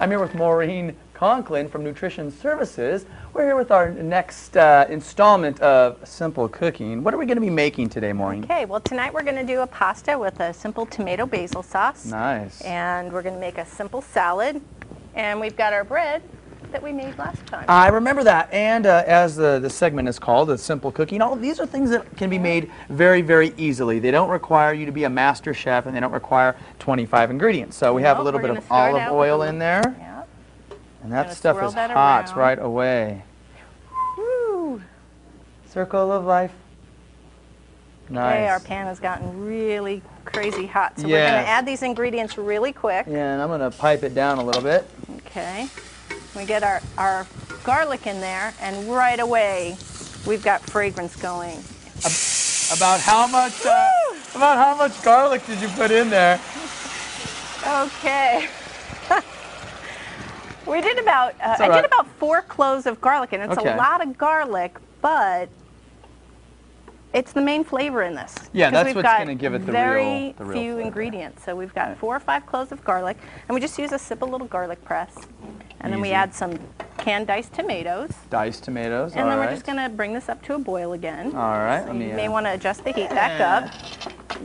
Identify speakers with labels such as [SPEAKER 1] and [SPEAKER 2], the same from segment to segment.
[SPEAKER 1] I'm here with Maureen Conklin from Nutrition Services. We're here with our next installment of Simple Cooking. What are we going to be making today, Maureen?
[SPEAKER 2] Okay, well tonight we're going to do a pasta with a simple tomato basil sauce.
[SPEAKER 1] Nice.
[SPEAKER 2] And we're going to make a simple salad. And we've got our bread that we made last time.
[SPEAKER 1] I remember that, and as the segment is called, it's Simple Cooking, all of these are things that can be made very, very easily. They don't require you to be a master chef, and they don't require 25 ingredients. So we have a little bit of olive oil in there, and that stuff is hot right away.
[SPEAKER 2] Woo.
[SPEAKER 1] Circle of life. Nice.
[SPEAKER 2] Okay, our pan has gotten really crazy hot, so we're going to add these ingredients really quick.
[SPEAKER 1] Yeah, and I'm going to pipe it down a little bit.
[SPEAKER 2] Okay. We get our garlic in there, and right away we've got fragrance going.
[SPEAKER 1] About how much garlic did you put in there?
[SPEAKER 2] Okay. We did about I did about 4 cloves of garlic, and it's a lot of garlic, but it's the main flavor in this.
[SPEAKER 1] Yeah, that's what's going to give it the real
[SPEAKER 2] very few
[SPEAKER 1] flavor.
[SPEAKER 2] ingredients. So we've got 4 or 5 cloves of garlic, and we just use a simple little garlic press. And then we add some canned diced tomatoes.
[SPEAKER 1] Diced tomatoes,
[SPEAKER 2] and then we're just going to bring this up to a boil again.
[SPEAKER 1] All right.
[SPEAKER 2] So you may want to adjust the heat back up.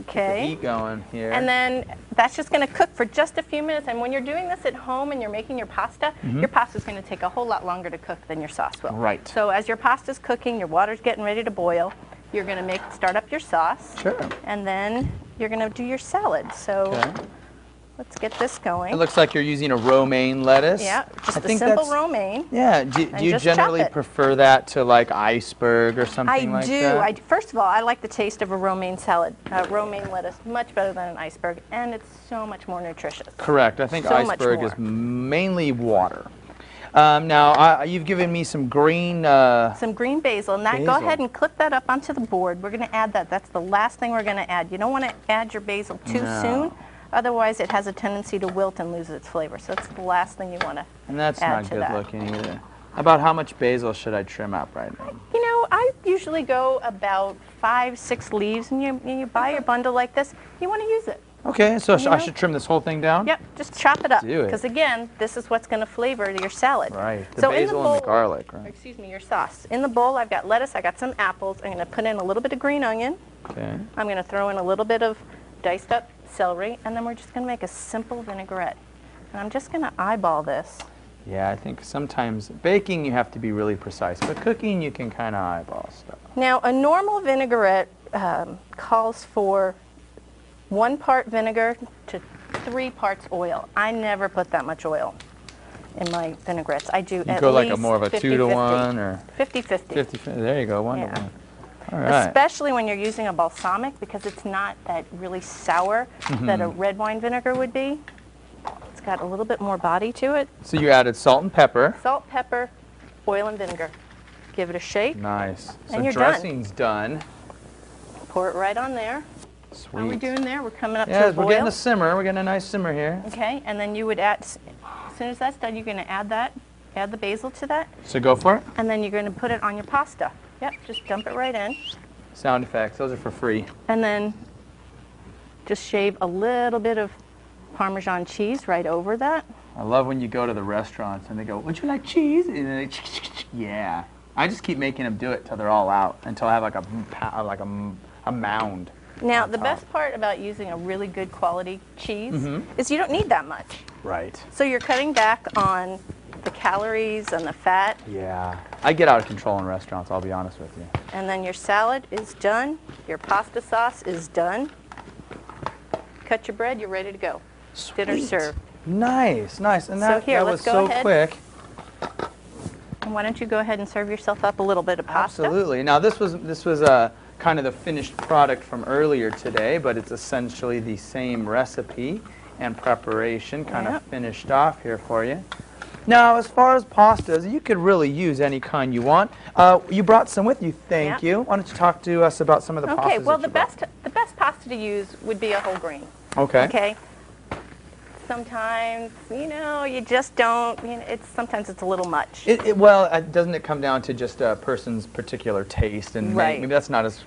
[SPEAKER 2] Okay.
[SPEAKER 1] Get the heat going here.
[SPEAKER 2] And then that's just going to cook for just a few minutes. And when you're doing this at home and you're making your pasta is going to take a whole lot longer to cook than your sauce will.
[SPEAKER 1] Right.
[SPEAKER 2] So as your pasta's cooking, your water's getting ready to boil, you're going to start up your sauce.
[SPEAKER 1] Sure.
[SPEAKER 2] And then you're going to do your salad. So let's get this going.
[SPEAKER 1] It looks like you're using a romaine lettuce.
[SPEAKER 2] Yeah, just a simple romaine.
[SPEAKER 1] Yeah, do you generally prefer that to like iceberg or something like that?
[SPEAKER 2] I do. First of all, I like the taste of a romaine salad, romaine lettuce, much better than an iceberg, and it's so much more nutritious.
[SPEAKER 1] Correct. I think iceberg is mainly water. Now, you've given me some green
[SPEAKER 2] basil. Now, go ahead and clip that up onto the board. We're going to add that. That's the last thing we're going to add. You don't want to add your basil too soon. Otherwise, it has a tendency to wilt and lose its flavor. So that's the last thing you want to add to that.
[SPEAKER 1] And that's not good looking either. About how much basil should I trim up right now?
[SPEAKER 2] You know, I usually go about 5, 6 leaves, and you buy your bundle like this. You want to use it.
[SPEAKER 1] Okay, so I should trim this whole thing down?
[SPEAKER 2] Yep, just chop it up.
[SPEAKER 1] Do it.
[SPEAKER 2] Because again, this is what's going to flavor your salad.
[SPEAKER 1] Right, the basil and the garlic, right?
[SPEAKER 2] Excuse me, your sauce. In the bowl, I've got lettuce, I got some apples. I'm going to put in a little bit of green onion.
[SPEAKER 1] Okay.
[SPEAKER 2] I'm going to throw in a little bit of diced up celery, and then we're just going to make a simple vinaigrette. And I'm just going to eyeball this.
[SPEAKER 1] Yeah, I think sometimes baking you have to be really precise, but cooking you can kind of eyeball stuff.
[SPEAKER 2] Now, a normal vinaigrette calls for 1 part vinegar to 3 parts oil. I never put that much oil in my vinaigrettes. I do at least 50-50.
[SPEAKER 1] You go like a more of a 2 to 1 or
[SPEAKER 2] 50-50.
[SPEAKER 1] 50-50. There you go, 1 to 1. All right.
[SPEAKER 2] Especially when you're using a balsamic, because it's not that really sour that a red wine vinegar would be. It's got a little bit more body to it.
[SPEAKER 1] So you added salt and pepper.
[SPEAKER 2] Salt, pepper, oil, and vinegar. Give it a shake.
[SPEAKER 1] Nice.
[SPEAKER 2] And
[SPEAKER 1] so dressing's done.
[SPEAKER 2] Pour it right on there.
[SPEAKER 1] Sweet.
[SPEAKER 2] How are we doing there? We're coming up to a boil.
[SPEAKER 1] We're getting a simmer. We're getting a nice simmer here.
[SPEAKER 2] Okay, and then you would add, as soon as that's done, you're going to add the basil to that.
[SPEAKER 1] So go for it.
[SPEAKER 2] And then you're going to put it on your pasta. Yep, just dump it right in.
[SPEAKER 1] Sound effects, those are for free.
[SPEAKER 2] And then just shave a little bit of Parmesan cheese right over that.
[SPEAKER 1] I love when you go to the restaurants and they go, would you like cheese? And they yeah. I just keep making them do it till they're all out, until I have like a mound.
[SPEAKER 2] Now, the best part about using a really good quality cheese is you don't need that much.
[SPEAKER 1] Right.
[SPEAKER 2] So you're cutting back on the calories and the fat.
[SPEAKER 1] Yeah. I get out of control in restaurants, I'll be honest with you.
[SPEAKER 2] And then your salad is done. Your pasta sauce is done. Cut your bread, you're ready to go.
[SPEAKER 1] Sweet.
[SPEAKER 2] Dinner served.
[SPEAKER 1] Nice, nice. And that was so quick.
[SPEAKER 2] And why don't you go ahead and serve yourself up a little bit of pasta?
[SPEAKER 1] Absolutely. Now this was kind of the finished product from earlier today, but it's essentially the same recipe and preparation kind of finished off here for you. Now, as far as pastas, you could really use any kind you want. You brought some with you, thank you. Why don't you talk to us about some of the pastas?
[SPEAKER 2] Okay, well, the best pasta to use would be a whole grain.
[SPEAKER 1] Okay.
[SPEAKER 2] Okay. Sometimes, you just don't. Sometimes it's a little much.
[SPEAKER 1] Doesn't it come down to just a person's particular taste, and maybe that's not as.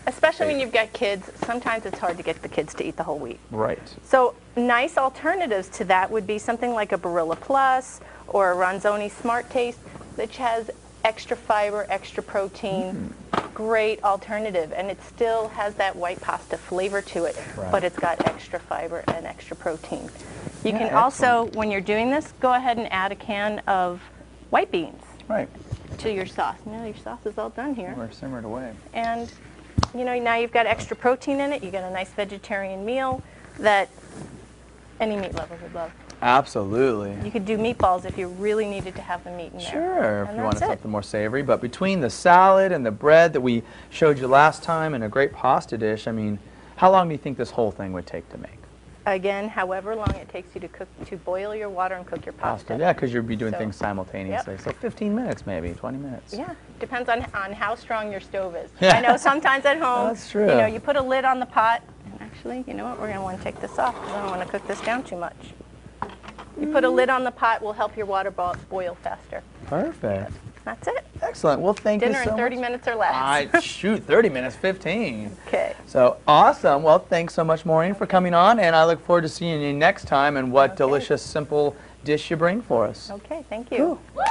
[SPEAKER 2] Especially when you've got kids, sometimes it's hard to get the kids to eat the whole wheat.
[SPEAKER 1] Right.
[SPEAKER 2] So nice alternatives to that would be something like a Barilla Plus or a Ronzoni Smart Taste, which has extra fiber, extra protein. Great alternative, and it still has that white pasta flavor to it, but it's got extra fiber and extra protein. You can also, when you're doing this, go ahead and add a can of white beans to your sauce. Now your sauce is all done here.
[SPEAKER 1] We're simmered away.
[SPEAKER 2] And you know, now you've got extra protein in it. You get a nice vegetarian meal that any meat lover would love.
[SPEAKER 1] Absolutely.
[SPEAKER 2] You could do meatballs if you really needed to have the meat in there.
[SPEAKER 1] Sure, if
[SPEAKER 2] And
[SPEAKER 1] you wanted
[SPEAKER 2] that's it.
[SPEAKER 1] something more savory. But between the salad and the bread that we showed you last time and a great pasta dish, I mean, how long do you think this whole thing would take to make?
[SPEAKER 2] Again, however long it takes you to boil your water and cook your pasta.
[SPEAKER 1] Yeah, because you'll be doing
[SPEAKER 2] So,
[SPEAKER 1] things simultaneously. So 15 minutes maybe, 20 minutes.
[SPEAKER 2] Yeah, depends on how strong your stove is. I know sometimes at home,
[SPEAKER 1] That's true.
[SPEAKER 2] you know, you put a lid on the pot. And actually, you know what, we're going to want to take this off because I don't want to cook this down too much. You put a lid on the pot, will help your water boil faster.
[SPEAKER 1] Perfect.
[SPEAKER 2] That's it.
[SPEAKER 1] Excellent. Well, thank you so much.
[SPEAKER 2] Dinner in 30 minutes or less.
[SPEAKER 1] Shoot, 30 minutes, 15.
[SPEAKER 2] Okay.
[SPEAKER 1] So awesome. Well, thanks so much, Maureen, for coming on, and I look forward to seeing you next time and what delicious, simple dish you bring for us.
[SPEAKER 2] Okay, thank you.
[SPEAKER 1] Cool.